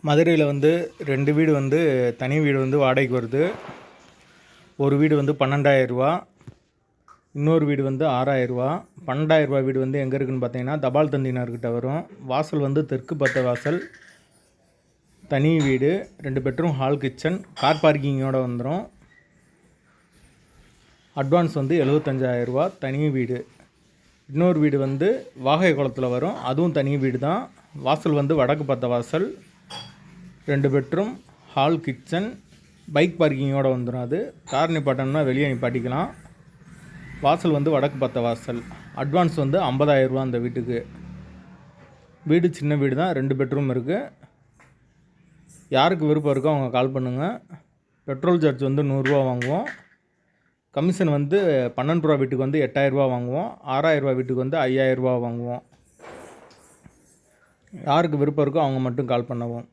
மதுரையில் வந்து 2 வீடு வந்து தனி வீடு வந்து வாடகைக்கு வருது. ஒரு வீடு வந்து 12,000 ரூபா, இன்னொரு வீடு வந்து 6,000 ரூபா. 12,000 ரூபா வீடு வந்து எங்கே இருக்குதுன்னு பார்த்தீங்கன்னா தபால் தந்தினர்கிட்ட வரும். வாசல் வந்து தெற்கு பார்த்த வாசல், தனி வீடு, 2 பெட்ரூம், ஹால், கிச்சன், கார் பார்க்கிங்கோடு வந்துடும். அட்வான்ஸ் வந்து 75,000 ரூபா. தனி வீடு. இன்னொரு வீடு வந்து வாகை குளத்தில் வரும், அதுவும் தனி வீடு தான். வாசல் வந்து வடக்கு பார்த்த வாசல், 2 பெட்ரூம், ஹால், கிச்சன், பைக் பார்க்கிங்கோடு வந்துடும். அது கார் நிப்பாட்டணும்னா வெளியே நிப்பாட்டிக்கலாம். வாசல் வந்து வடக்கு பார்த்த வாசல். அட்வான்ஸ் வந்து 50,000 ரூபா அந்த வீட்டுக்கு. வீடு சின்ன வீடு தான், 2 பெட்ரூம் இருக்குது. யாருக்கு விருப்பம் இருக்கோ அவங்க கால் பண்ணுங்கள். பெட்ரோல் சார்ஜ் வந்து 100 ரூபா வாங்குவோம். கமிஷன் வந்து 12 ரூபா வீட்டுக்கு வந்து 8,000 ரூபா வாங்குவோம். 6,000 ரூபா வீட்டுக்கு வந்து 5,000 ரூபா வாங்குவோம். யாருக்கு விருப்பம் இருக்கோ அவங்க மட்டும் கால் பண்ணுவோம்.